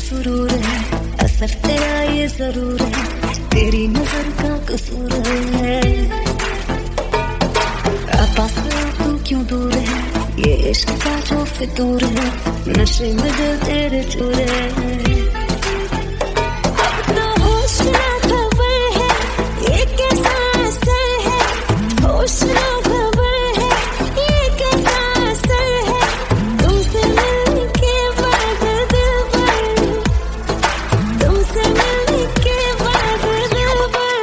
सुरूर है, असर तेरा ये जरूर है, तेरी नजर का कसूर है। पास तू क्यों दूर है, ये इश्क का जो फितूर है, नशे में दिल तेरे चूर है। अब तो होश ना खबर है, ये कैसा असर है, होश ना खबर है, ये कैसा असर है, तुमसे मिलने के बाद दिल भर, तुमसे मिलने के बाद दिल भर।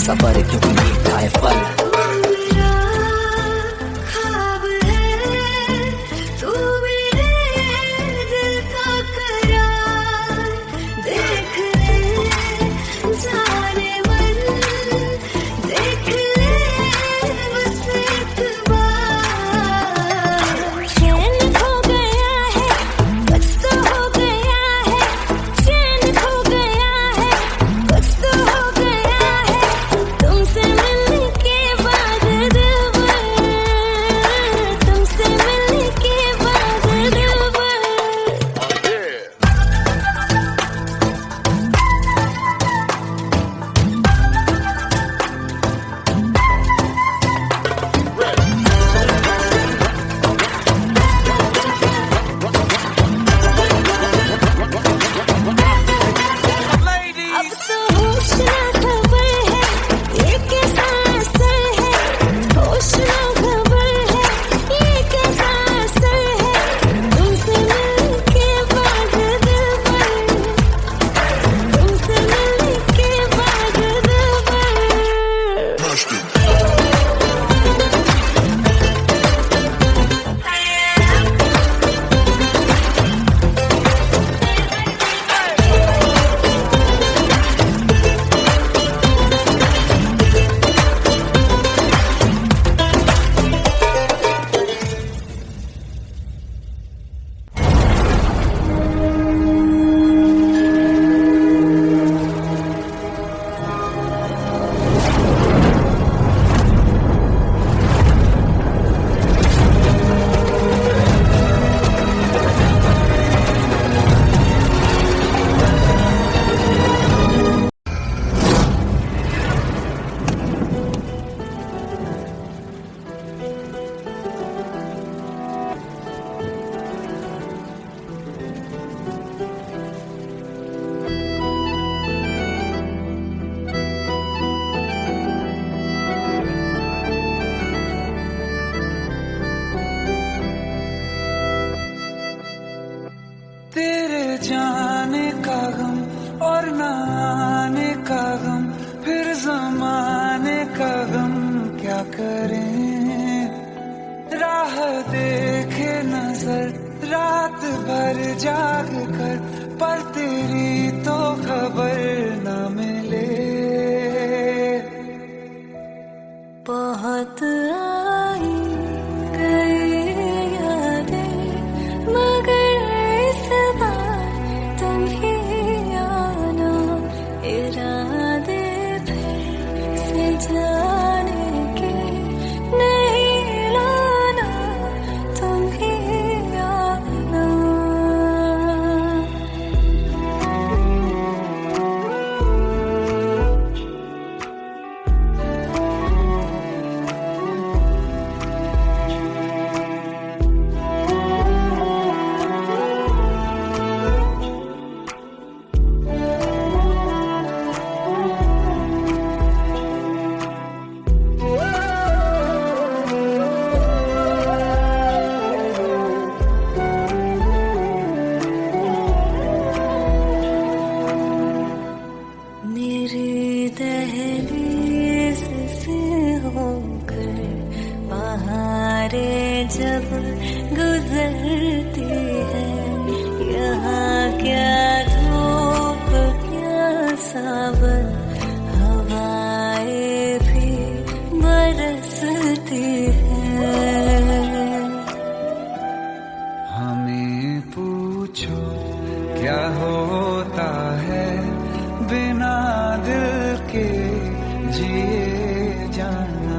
सफर क्यों मीठा है फल। ख्वाब है तू मेरे दिल का करार, देख ले जाने मन, देख ले बस एक बार। चैन खो गया है, कुछ तो हो गया है, चैन खो गया है, कुछ तो हो गया है, तुमसे मिलने के बाद दिल भर, तुमसे मिलने के बाद दिल भर। अब तो होश ना खबर है, ये कैसा असर है, होश ना खबर है, ये कैसा असर है, तुमसे मिलने के बाद दिल भर, तुमसे मिलने के बाद दिल भर। तेरे जाने का गम और न आने का गम, फिर जमाने का गम क्या करें। राह देखे नजर रात भर जाग कर, पर तेरी तो खबर न मिले। बहुत आई गई यादें, मगर इस बार तुम ही आना, इरादे फिर से जाने के नहीं लाना, तुम ही आना। जब गुजरती है यहाँ, क्या धूप क्या सावन, हवा क्या होता है बिना दिल के जिए जाना।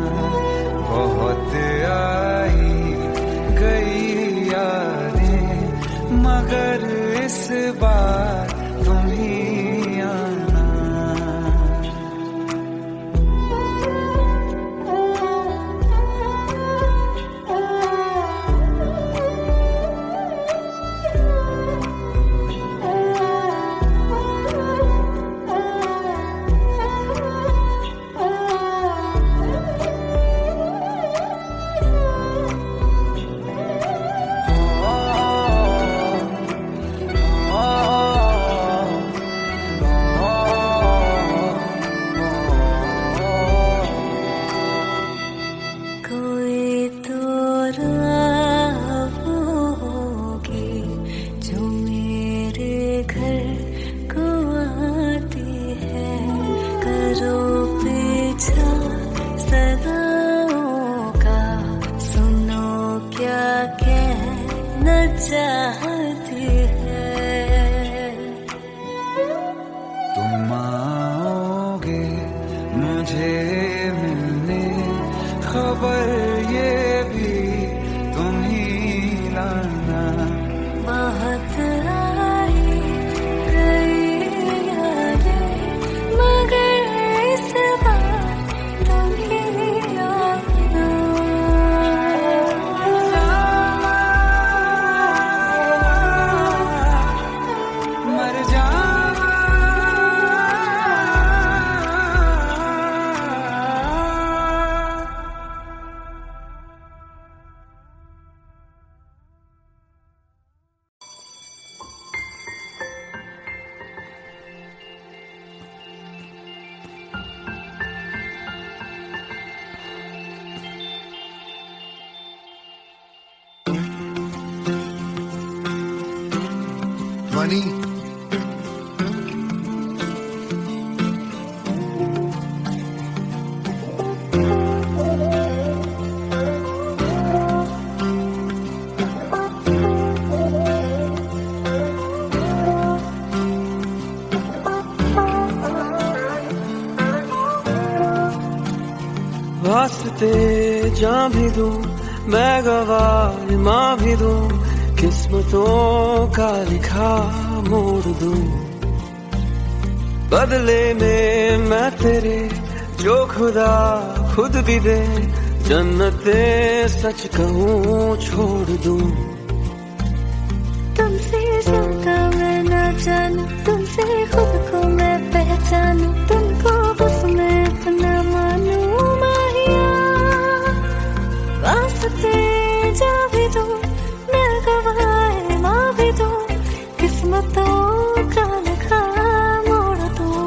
बहुत आई गई यादें मगर इस बार तुम ही आना। चाहती है तुम आओगे मुझे मिलने, खबर ये भी तुम ही लाना। बहुत आई गई यादें मगर इस बार तुम ही आना। Money. वास्ते जां भी दूं मैं गवाह माँ भी दूं, किस्मतों का लिखा मोड़ दूं। बदले में मैं तेरे जो खुदा खुद भी दे, जन्नते सच कहूँ छोड़ दूं। तुमसे ज्यादा मैं ना जानूं, तुमसे खुद को मैं पहचानूं, तुमको बस मैं अपना मानूं माहिया। वास्ते जा भी दूं मैं गवाह माँ भी दूं, किस्मतों का लिखा मोड़ दूं।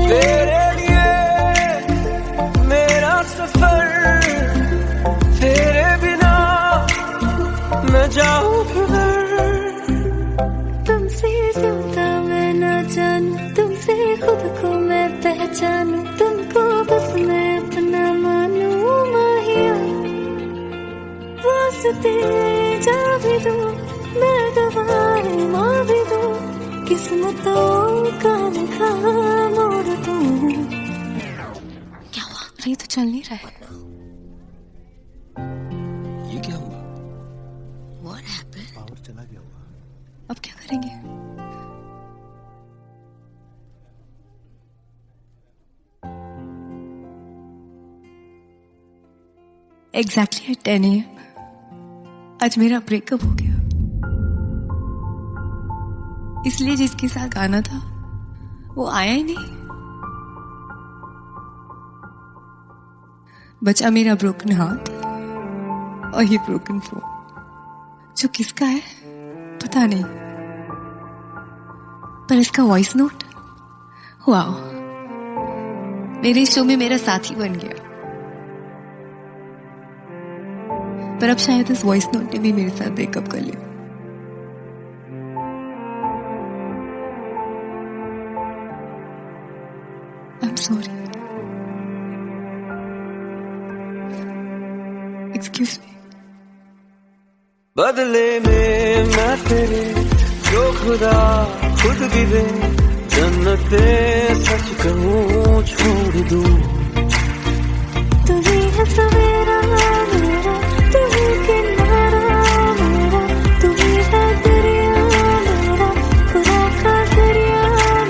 तेरे लिए मेरा सफर, तेरे बिना मैं जाऊं किधर। तुमसे ज्यादा मैं ना जानूं, तुमसे खुद को मैं पहचानूं, तुमको बस मैं अपना मानूं माहिया। वास्ते जा भी दूं मैं गवाह माँ भी दूं, किस्मतों का लिखा मोड़ दूं। क्या हुआ? ये तो चल नहीं रहा है। ये क्या हुआ? What happened? पावर चला गया होगा। अब क्या करेंगे? Exactly at 10 AM आज मेरा ब्रेकअप हो गया। इसलिए जिसके साथ आना था वो आया ही नहीं। बचा मेरा ब्रोकन हार्ट और ये ब्रोकन फोन। जो किसका है पता नहीं, पर इसका वॉइस नोट वाओ, मेरे शो में मेरा साथी बन गया। पर अब शायद इस वॉइस नोट ने भी मेरे साथ ब्रेकअप कर लिया। I am sorry, excuse me. बदले में मैं तेरे जो खुदा खुद भी दे, जन्नते सच कहूँ छोड़ दूँ। तू ही है सवेरा मेरा, तू ही किनारा मेरा, तू ही है दरिया मेरा, खुदा का दरिया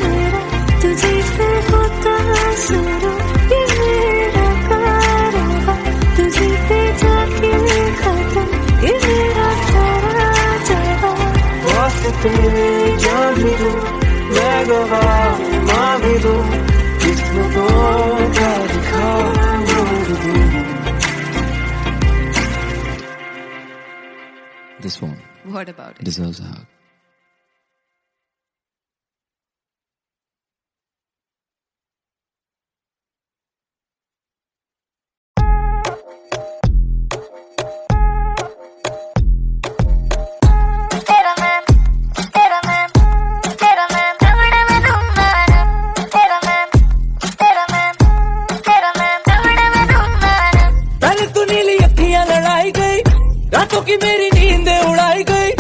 मेरा, तुझे से होता शुरू ये मेरा कारवां, तुझे पे जाके खत्म ये मेरा सारा जहां। वास्ते जान भी दूँ, मैं गवाह माँ भी दूँ, किस्मतों का लिखा मोड़ दूँ। This one What about it? deserves a hug. तेरा मैं दौड़े में दूंगा ना, तेरा मैं दौड़े में दूंगा ना। पहले तू नीली अखियां लड़ाई गई, रातों की मेरी नींद उड़ाई गई,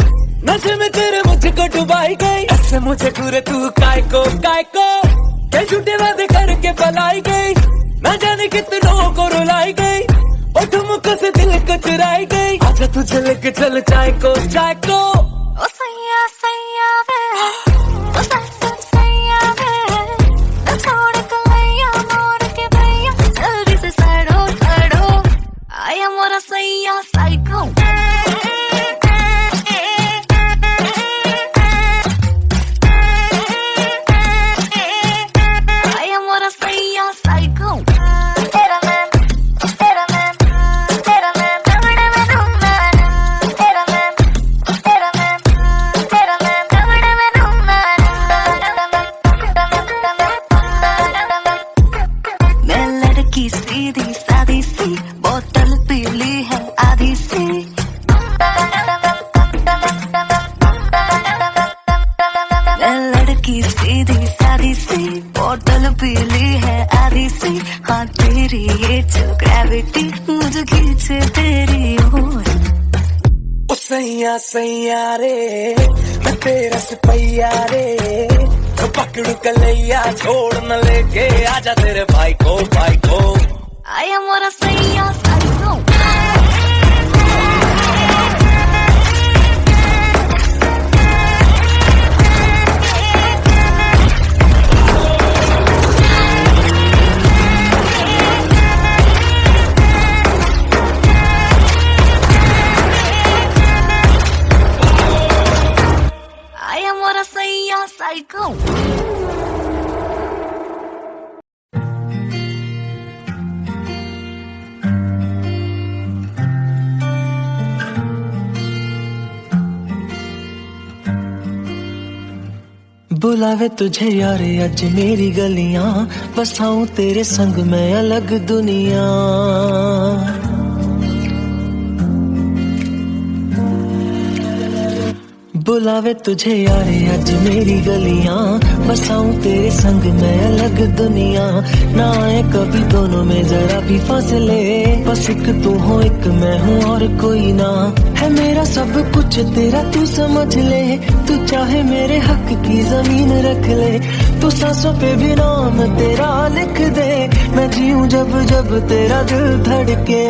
नशे में तेरे मुझको डुबाई गई। ऐसे मुझे घूरे तू काय को के झूठे वादे करके पलाई गई, न जाने कितनों को रुलाई गई, और ठुमकों से दिल को चुराई गई। आजा तुझे लेके चल चाय को ओ सैया सैया वे, ओ ससुर सैया वे, न छोड़ कलैया मोड़ के भैया, जल्दी से सड़ो, आया मोरा सैया साइको। आया मोरा सैया साइको। तेरा मैं दौड़े में दूंगा ना, तेरा मैं दौड़े में दूंगा ना। मैं लड़की सीधी सादी सी, बोतल पीली है आधी सी। मैं लड़की सीधी सादी सी, बोतल पीली है आधी सी। हाँ तेरी ये जो ग्रेविटी मुझे खींचे तेरी ओर। ओ सैया सैया रे, मैं तेरा सिपैया रे, तो पकड़ू कलैया छोड़ न लेके आजा तेरे भाई को। आया मोरा सैया साइको। आया मोरा सैया साइको। बुलावे तुझे यारे अज मेरी गलियां, बसाऊं तेरे संग मैं अलग दुनिया। बुलावे तुझे यारे अज मेरी गलियां, बसाऊं तेरे संग मैं अलग दुनिया। ना आए कभी दोनों में जरा भी फासले, बस एक तू हो एक मैं हूँ और कोई ना। है मेरा सब कुछ तेरा तू समझ ले, तू चाहे मेरे हक की जमीन रख ले। तू सांसों पे भी नाम तेरा लिख दे, मैं जीऊं जब जब तेरा दिल धड़के।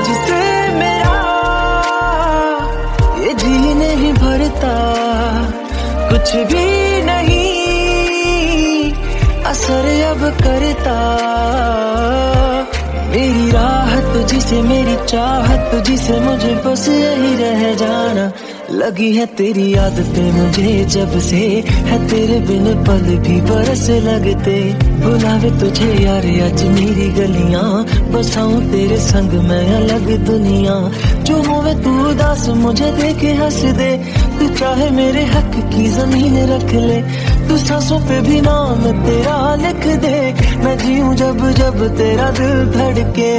जिसे मेरा ये जी नहीं भरता, असर अब करता मेरी राहत तुझसे, मेरी चाहत तुझसे, मुझे बस यही रह जाना। लगी है तेरी आदतें मुझे जब से, है तेरे बिन पल भी बरस लगते। बुलावे तुझे यार आज मेरी गलियां, बसाऊं तेरे संग मैं अलग दुनिया। जो होवे तू उदास मुझे देखे हंस दे, तू चाहे मेरे हक की जमीन रख ले। तू सांसों पे भी नाम तेरा लिख दे, मैं जीऊं जब जब तेरा दिल धड़के।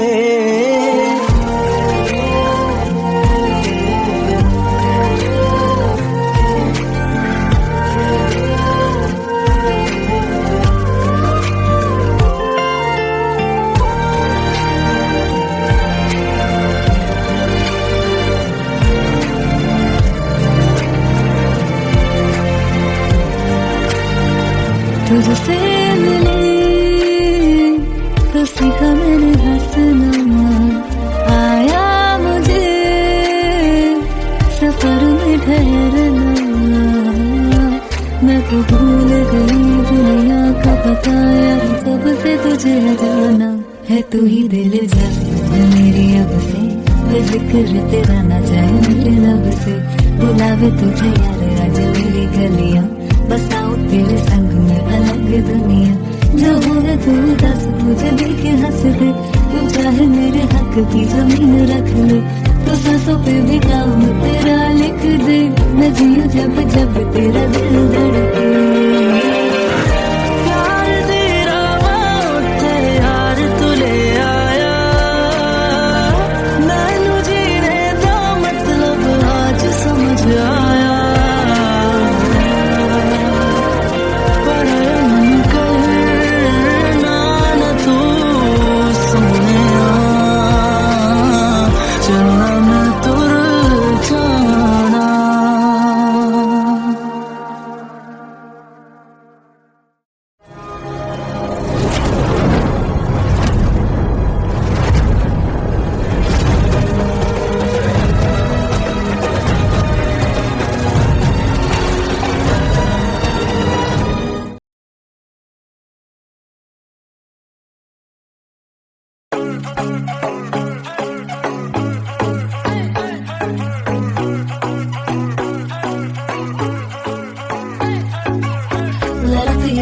तुझसे मिले तो सीखा मैंने हंसना, आया मुझे सफर में ठहरना। मैं तो भूल गई दुनिया का पता यार, कब से तुझे जाना है। तू ही दिल जा मेरी अब से, जिक्र तेरा ना जाए मेरे लब से। बुलावे तुझे यार आज मेरी गलियां, बसाऊं तेरे संग में अलग दुनिया। जो होगा तू दस तुझे देखे हंस दे, तू चाहे मेरे हक की जमीन रख ले। तो सांसों पे भी नाम तेरा लिख दे, मैं जीऊं जब जब तेरा दिल धड़के। प्यार तेरा वक्त है यार तू ले आया, मैनू जीने दा मतलब आज समझ आया।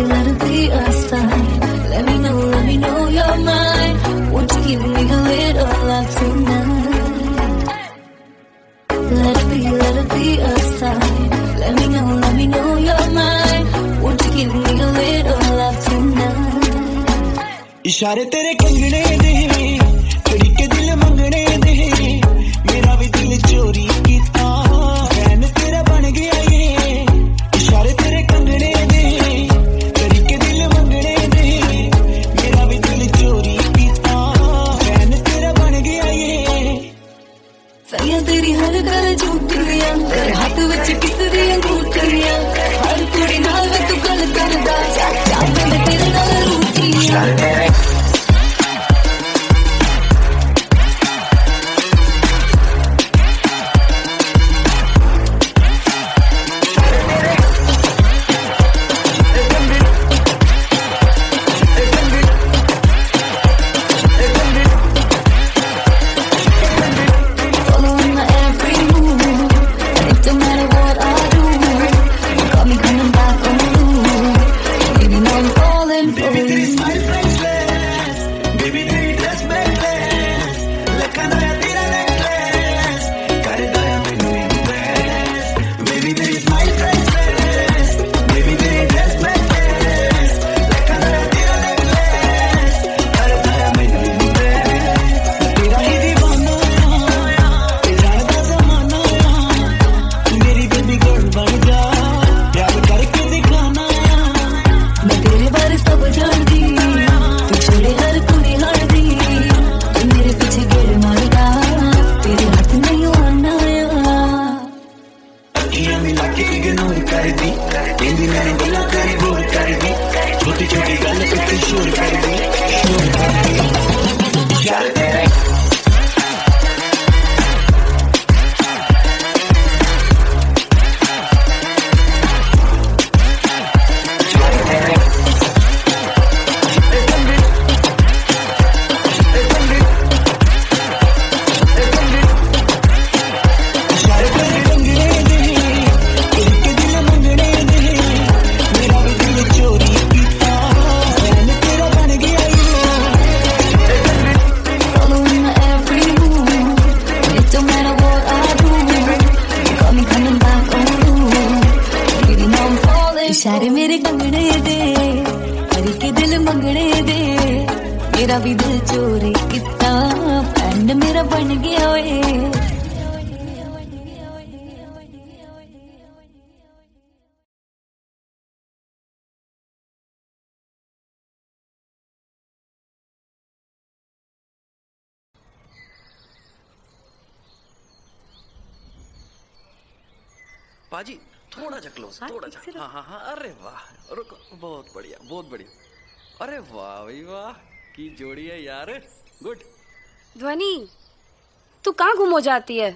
Let it be a sign. Let me know you're mine. Won't you give me a little love tonight? Let it be a sign. Let me know you're mine. Won't you give me a little love tonight? इशारे तेरे कंगने दे, चढ़ी के दिल मंगने दे, मेरा भी दिल चोरी कीता, फैन तेरा बन गया ये। इशारे तेरे कंगने दे, चढ़ी के दिल मंगने दे, मेरा भी दिल चोरी कीता, फैन तेरा बन गया ये। सैया तेरी हर गल झूठियां, तेरे हाथ विच किसदी अंगूठियां, हर कुड़ी नाल वे तू गल करदा, चाहते ने तेरे नाल रूठियां। सब जान दिल मंगने दे मेरा भी दिल चोरी किता फ्रेंड मेरा बन गया ओए पाजी थोड़ा सा क्लोज, थोड़ा सा। हाँ हाँ हाँ, अरे वाह, रुको, बहुत बढ़िया, बहुत बढ़िया। अरे वाह भाई वाह, की जोड़ी है यार, गुड। ध्वनि, तू कहाँ गुम हो जाती है?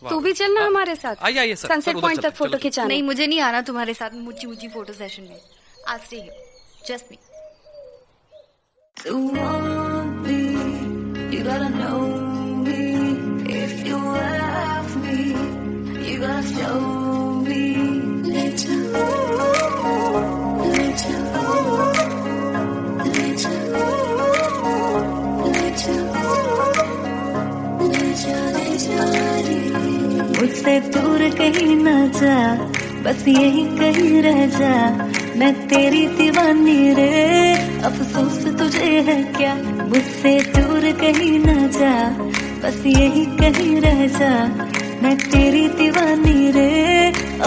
तू भी चलना हमारे साथ। आइए आइए सर, सनसेट पॉइंट तक फोटो खिंचाने। नहीं, मुझे नहीं आना तुम्हारे साथ मुझी मुझी फोटो सेशन में। I'll stay here, just me. You want me, you gotta know me. If you love me, you gotta show me. Let you मुझसे दूर कहीं ना जा, बस यही कहीं रह जा। मैं तेरी दीवानी रे, अफसोस तुझे है क्या। मुझसे दूर कहीं ना जा, बस यही कहीं रह जा। मैं तेरी दीवानी रे,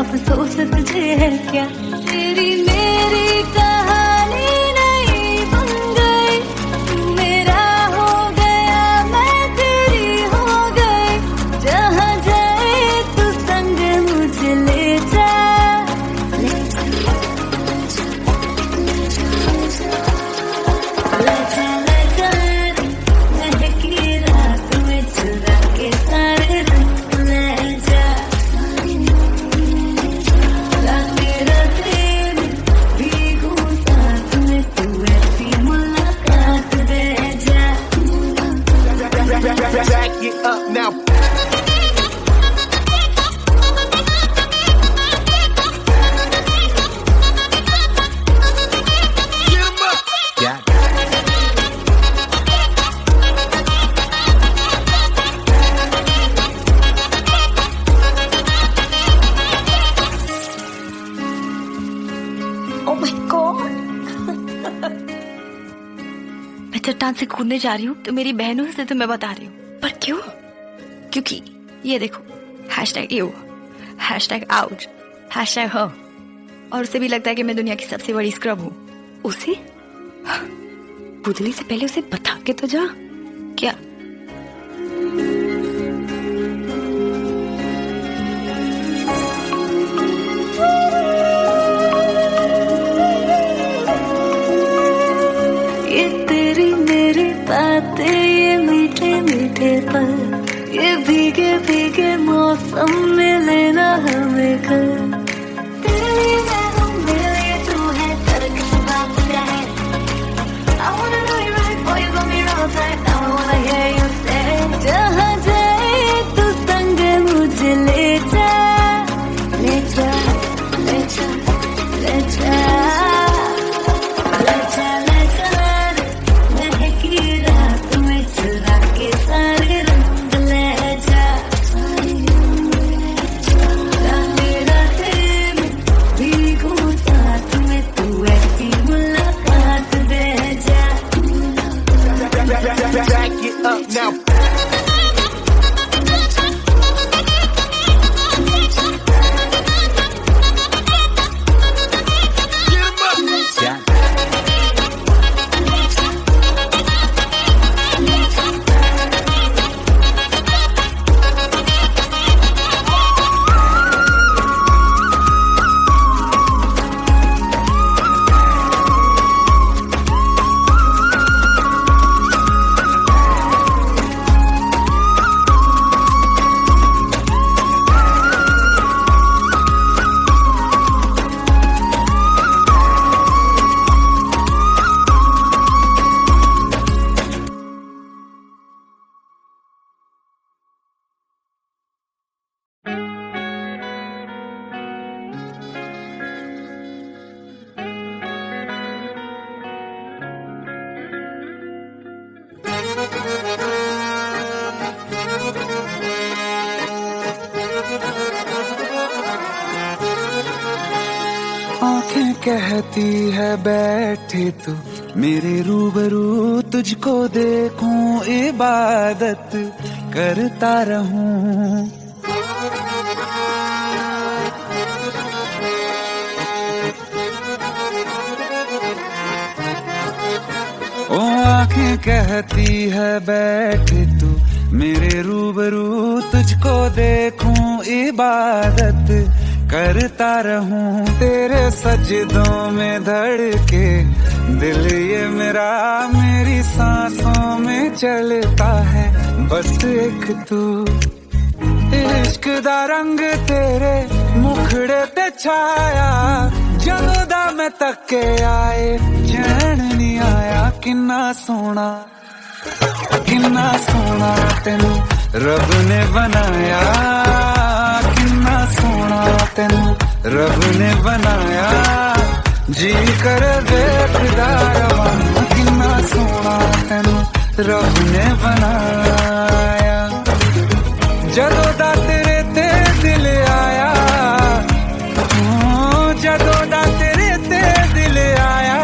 अफसोस तुझे है क्या। तेरी मेरी कहानी नहीं बन गई, तू मेरा हो गया, मैं तेरी हो गई। जहाँ जाए तू संग मुझे ले जा। Back it up now. Get 'em up. Yeah. Oh my God! मैं चट्टान से कूदने जा रही हूँ तो मेरी बहनों से तो मैं बता रही हूँ, पर क्यों? क्योंकि ये देखो, #you, #ouch, #her, और उसे भी लगता है कि मैं दुनिया की सबसे बड़ी स्क्रब हूँ। उसे कूदने से पहले उसे बता के तो जा। क्या ये तेरी मेरी बातें, ये मीठे मीठे पल, ये भीगे भीगे मौसम में लेना हमें घर। तेरी मैं हूँ, मेरे तू है, फर्क किस बात का है। I wanna know you right before you got me wrong time. Now I wanna hear you say, जहाँ जाए तू संग मुझे ले जा, ले जा, ले जा, ले जा, ले जा, ले जा। महकी रात में चुरा के सारे रंग ले जा। मेरा दिल भीगू साथ में, तू ऐसी मुलाकात दे जा। Back it up now. Get 'em up. Yeah. कहती है बैठे तू मेरे रूबरू, तुझको देखूं इबादत करता रहूं। ओ आंखें कहती है बैठे तू मेरे रूबरू, तुझको देखूं इबादत करता रहूं। तेरे सजदों में धड़के दिल ये मेरा, मेरी सांसों में चलता है बस एक तू। इश्क दा रंग तेरे मुखड़े ते छाया, ਜਦੋਂ ਦਾ मैं तके आए चैन नहीं आया। किन्ना सोना तेनू रब ने बनाया, किन्ना सोना तेनू रब ने बनाया। जी कर देखदा रवां, किन्ना सोना तेनू रब ने बनाया। जदों दा तेरे ते दिल आया, जदों दा तेरे ते दिल आया।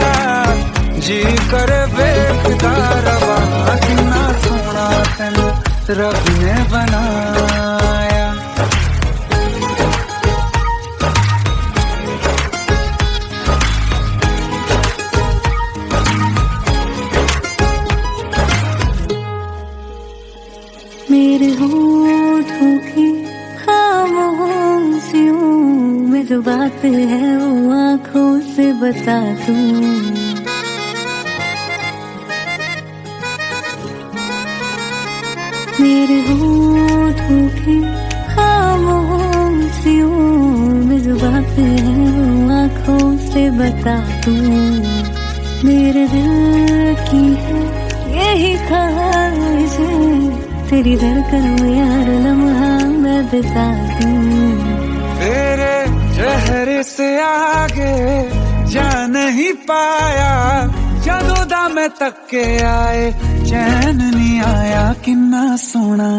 जी कर देखदा रवां, किन्ना सोना तेनू रब ने बनाया। मेरे होठों की खामोशियों में जो बात है वो आँखों से बता दूं। मेरे होठों की खामोशियों में जो बात है वो आँखों से बता दूं। मेरे दिल की है यही ख्वाहिश, तेरी धड़कन में हर लम्हा मैं बिता दूं। तेरे चेहरे से आगे जा नहीं पाया, जदों दा मैं तके आए चैन नहीं आया। किन्ना सोना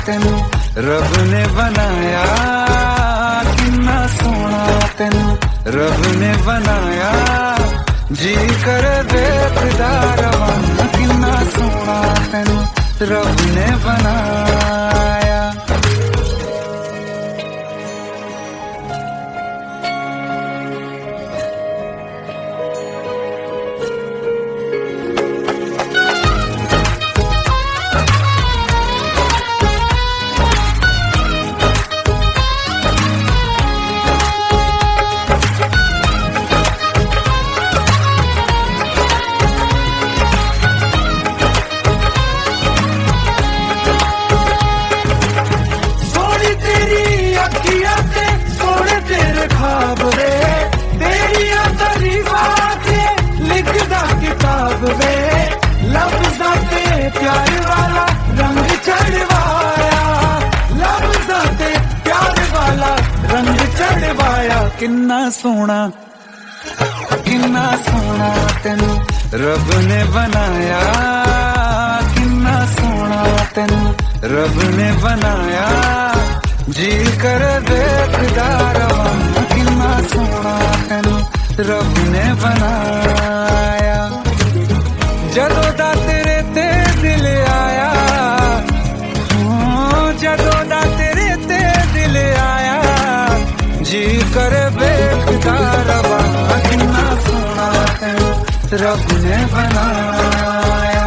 तेनू रब ने बनाया, किन्ना सोना तेनू रब ने बनाया। जी कर देखदा रवां, किन्ना सोना तेनू रब ने बनाया। प्यार वाला रंग चढ़वाया, लफ्ज़ां प्यार वाला रंग चढ़वाया। किन्ना सोना तेनू रब ने बनाया, किन्ना सोना तेनू रब ने बनाया। जी कर देखदा रवां, किन्ना सोना तेनू रब ने बनाया। जदों दा तेरे ते दिल आया, जदों दा तेरे ते दिल आया। जी कर देखदा रवां, किन्ना सोना तेनू रब ने बनाया।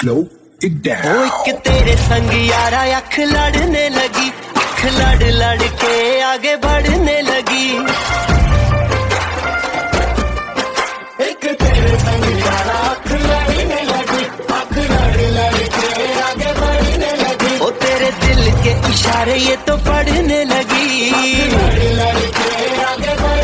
Slow it down. ओ एक तेरे संग यारा अख लड़ने लगी, अख लड़ के आगे बढ़ने लगी। एक तेरे संग यारा अख लड़ने लगी, अख लड़ के आगे बढ़ने लगी। ओ तेरे दिल के इशारे ये तो पढ़ने लगी, लड़ के आगे बढ़ने लगी।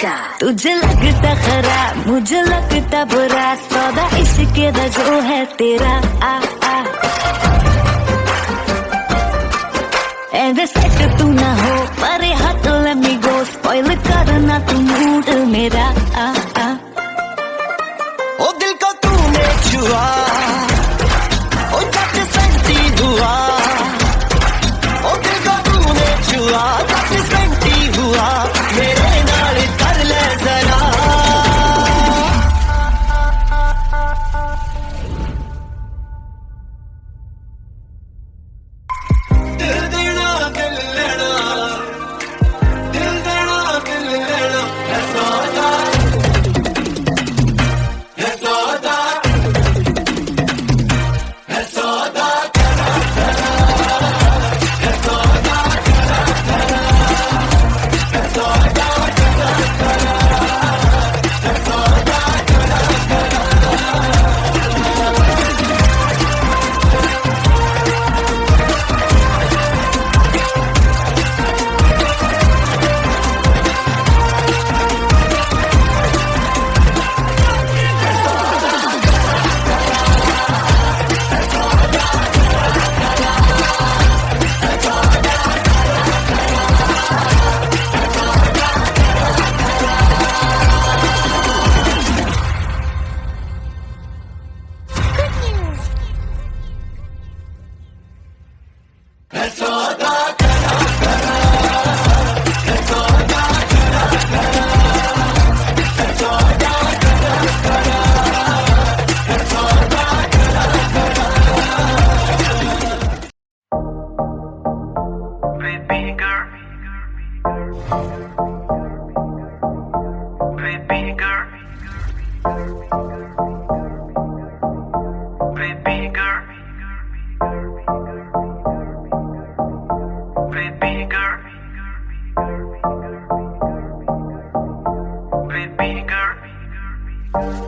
का तुझे लगता खराब मुझे लगता बुरा सौदा इश्क दा जो है तेरा आ आ एंड सेट तू ना हो पर हाथ let me go spoil करना तू मूड मेरा आ आ ओ दिल को तूने छुआ ओ जट सैंती हुआ ओ दिल को तूने छुआ जट सैंती हुआ मेरे नाल कर ले जरा दिल देना दिल लेना दिल देना दिल लेना है सौदा है सौदा है सौदा है सौदा है सौदा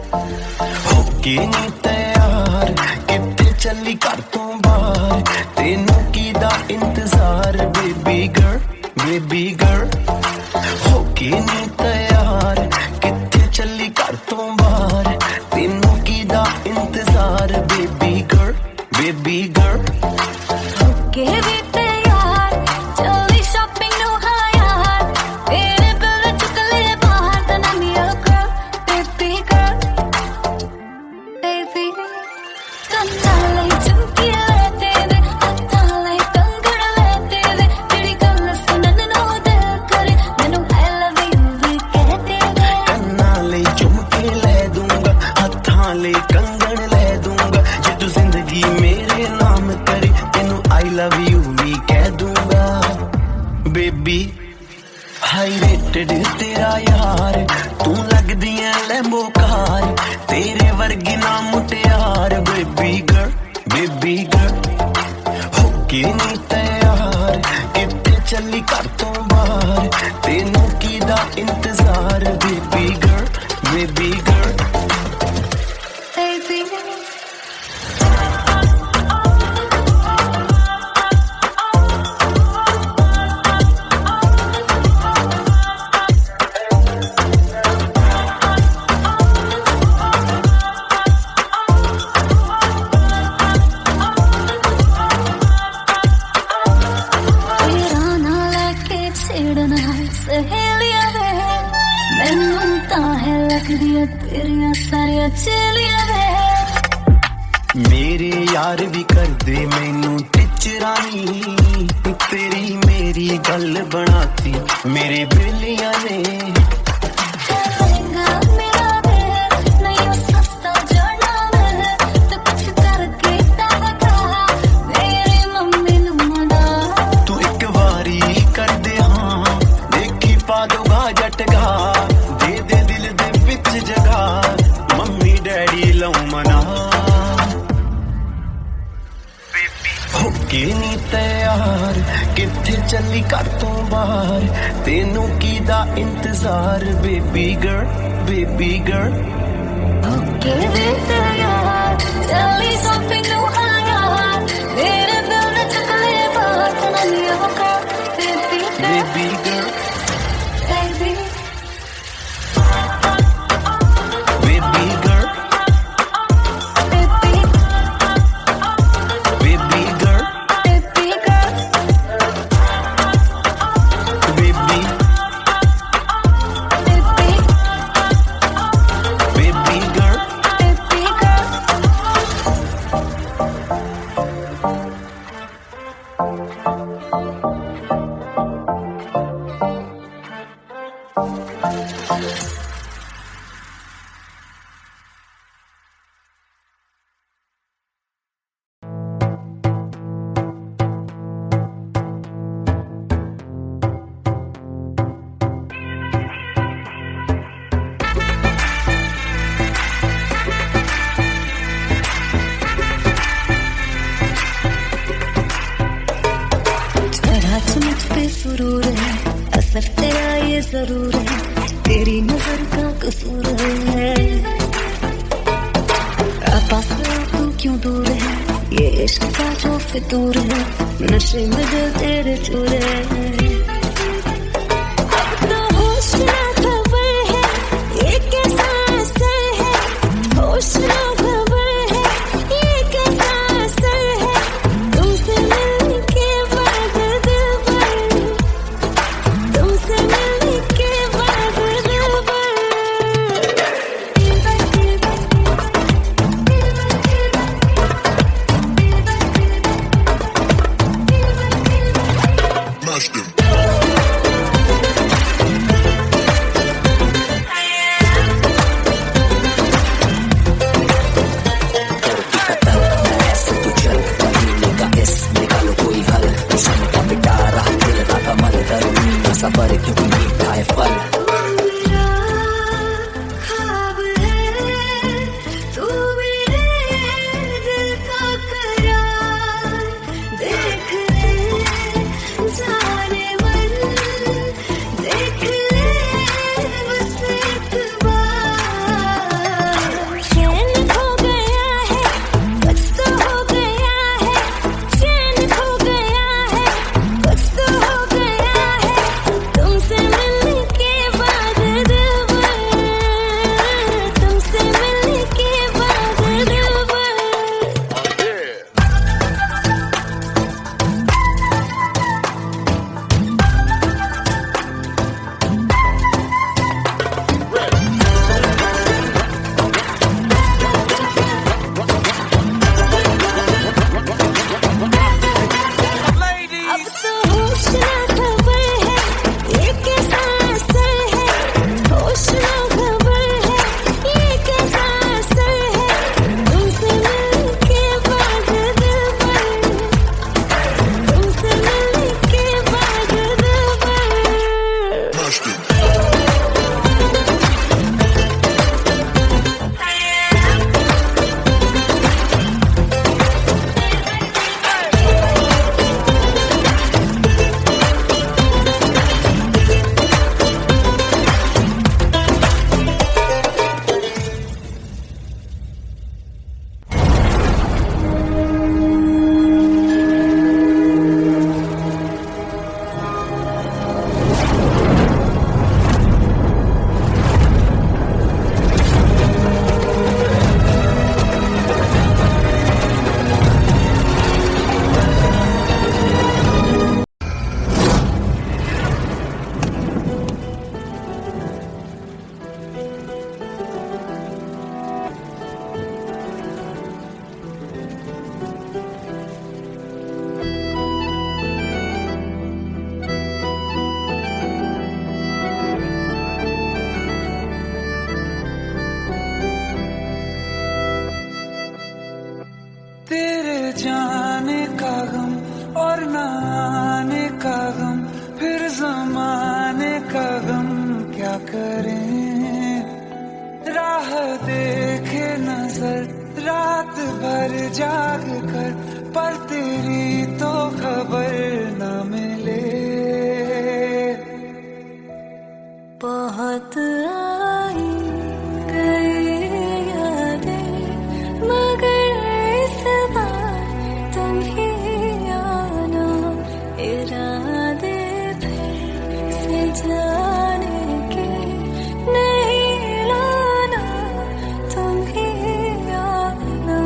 होके नी तैयार किते चली घर तो बाहर तेनू कीदा इंतजार बेबी गर्ल होके नी तैयार किते चली घर तो बाहर तेनू कीदा इंतजार बेबी गर्ल के भी तैयार चली शॉपिंग नु हाँ यार तेरे बिल चुक ले बाहर then I'm your girl baby girl baby ਕੰਨਾਂ ਲਈ ਝੁਮਕੀ ਲੈ ਤੇਰੇ ਹੱਥਾਂ ਲਈ ਕੰਗਣ ਲੈ ਤੇਰੇ ਜਿਹੜੀ ਗੱਲ ਸੁਣਨ ਨੂੰ ਦਿਲ ਕਰੇ ਮੈਨੂੰ I love you ਵੀ ਕਹਿ ਤੇਰੇ ਕੰਨਾਂ ਲਈ ਝੁਮਕੇ ਲੈ ਦੂੰਗਾ ਹੱਥਾਂ ਲਈ ਕੰਗਣ ਲੈ ਦੂੰਗਾ ਜੇ ਤੂੰ ਜ਼ਿੰਦਗੀ ਮੇਰੇ ਨਾਮ ਕਰੇ ਤੈਨੂੰ I love you ਵੀ ਕਹਿ ਦੂੰਗਾ ਬੇਬੀ ਹਾਈ ਰੇਟਡ ਤੇਰਾ ਯਾਰ ਤੂੰ ਲੱਗਦੀ ਐ ਲੈਂਬੋ ਕਾਰ ਤੇਰੇ ਵਰਗੀ ਨਾ ਮੁਟਿਆਰ ਬੇਬੀ ਗਰਲ ਹੋਕੇ ਨੀ ਤੈयार ਕਿਤੇ ਚੱਲੀ ਘਰ ਤੋਂ ਬਾਹਰ ਤੈਨੂੰ ਕੀਦਾ ਇੰਤਜ਼ਾਰ ਬੇਬੀ ਗਰਲ baby ਤੇਰਾ ਨਾ ਲੈ ਕੇ ਛੇੜਨਾ ਸਹੇਲੀਆਂ ਵੇ ਮੈਨੂੰ ਤਾਂ ਹੈ ਲੱਗਦੀਆਂ ਤੇਰੀਆਂ ਸਾਰੀਆਂ ਚੇਲੀਆਂ ਵੇ ਮੇਰੇ ਯਾਰ ਵੀ ਕਰਦੇ ਮੈਨੂੰ ਟਿਚਰਾਨੀ ਤੇਰੀ ਮੇਰੀ ਗੱਲ ਬਣਾਤੀ ਮੇਰੇ ਬੇਲੀਆਂ ਨੇ ਲਹਿੰਗਾ ਮੇਰਾ ਵੇ ਨਹੀਂ ਸਸਤਾ ਜੜਨਾ ਵੇ ਤੇ ਕੁਛ ਕਰਕੇ ਤਾਂ ਬਤਾ ਮੇਰੀ ਮੰਮੀ ਨੂੰ ਮਨਾ ਤੂੰ ਇੱਕ ਵਾਰੀ ਕਰਦੇ ਹਾਂ ਦੇਖੀ ਪਾ ਦੂਗਾ ਜਟਗਾ ਦੇ ਦੇ ਦਿਲ ਦੇ ਵਿੱਚ ਜਗਾ ਮੰਮੀ ਡੈਡੀ ਲਉ ਮਨਾ ਹੋਕੇ ਨੀ ਤੈयार ਕਿੱਥੇ ਚੱਲੀ ਘਰ ਤੋਂ ਬਾਹਰ ਤੈਨੂੰ ਕੀਦਾ ਇੰਤਜ਼ਾਰ ਬੇਬੀ ਗਰਲ ਕੇ ਵੀ ਤੈयार ਚਲੀ ਸ਼ਾਪਿੰਗ ਨੂੰ ਹਾਂ ਯਾਰ ਮੇਰੇ ਦਿਲ ਨੇ ਚੁੱਕ ਲੈ ਬਾਤ ਨਾ ਲਿਆ ਕਰ baby ਬੇਬੀ ਗਰਲ baby पास तू क्यों दूर है, ये इश्क का जो फितूर है, नशे में दिल तेरे चूर है। अब तो होश ना खबर है, ये कैसा असर है, होश ना खबर है, ये कैसा असर है, तुमसे मिलने के बाद दिल भर, तुमसे मिलने के बाद दिल भर। सफर क्यों मीठा है फल। मेरा ख्वाब है तू मेरे दिल का करार, देख ले जाने मन, देख ले बस एक बार। चैन खो गया है, कुछ तो हो गया है, चैन खो गया है, कुछ तो हो गया है, तुमसे मिलने के बाद दिल भर, तुमसे मिलने के बाद दिल भर। अब तो होश ना खबर है, ये कैसा असर है, होश ना खबर है, ये कैसा असर है, तुमसे मिलने के बाद दिल भर, तुमसे मिलने के बाद दिल भर। तेरे जाने का गम और न आने का गम, फिर जमाने का गम क्या करें। राह देखे नजर रात भर जाग कर, पर तेरी तो खबर न मिले। बहुत आई गई यादें, मगर इस बार तुम ही आना, इरादे फिर से जाने के नहीं लाना, तुम ही आना।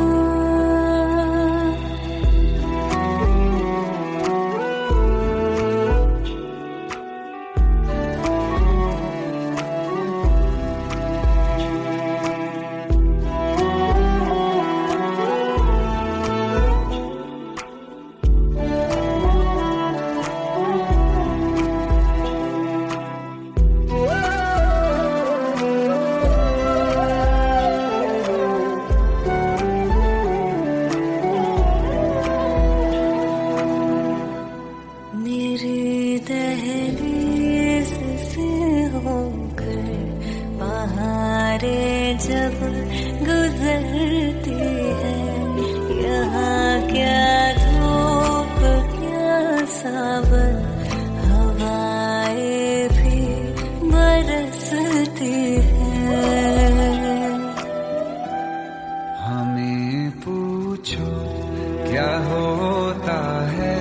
क्या होता है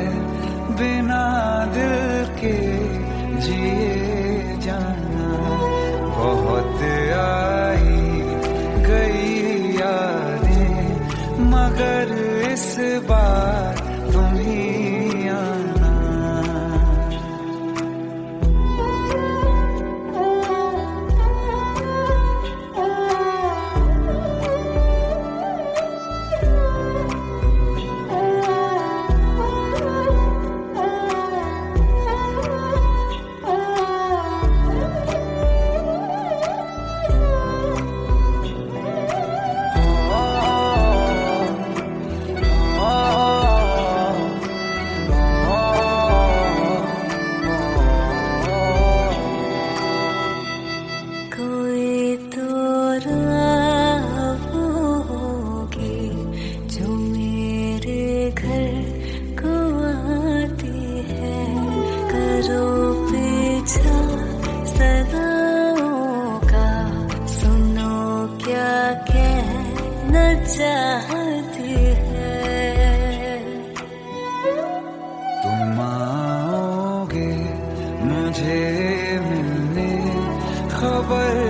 बिना दिल के जिए जाना। बहुत आई गई यादें मगर इस बार तुम ही आना। कोई तो राह होगी जो मेरे घर को आती है। करो पीछा सदाओं का, सुनो क्या कहना चाहती है। तुम आओगे मुझे मिलने, खबर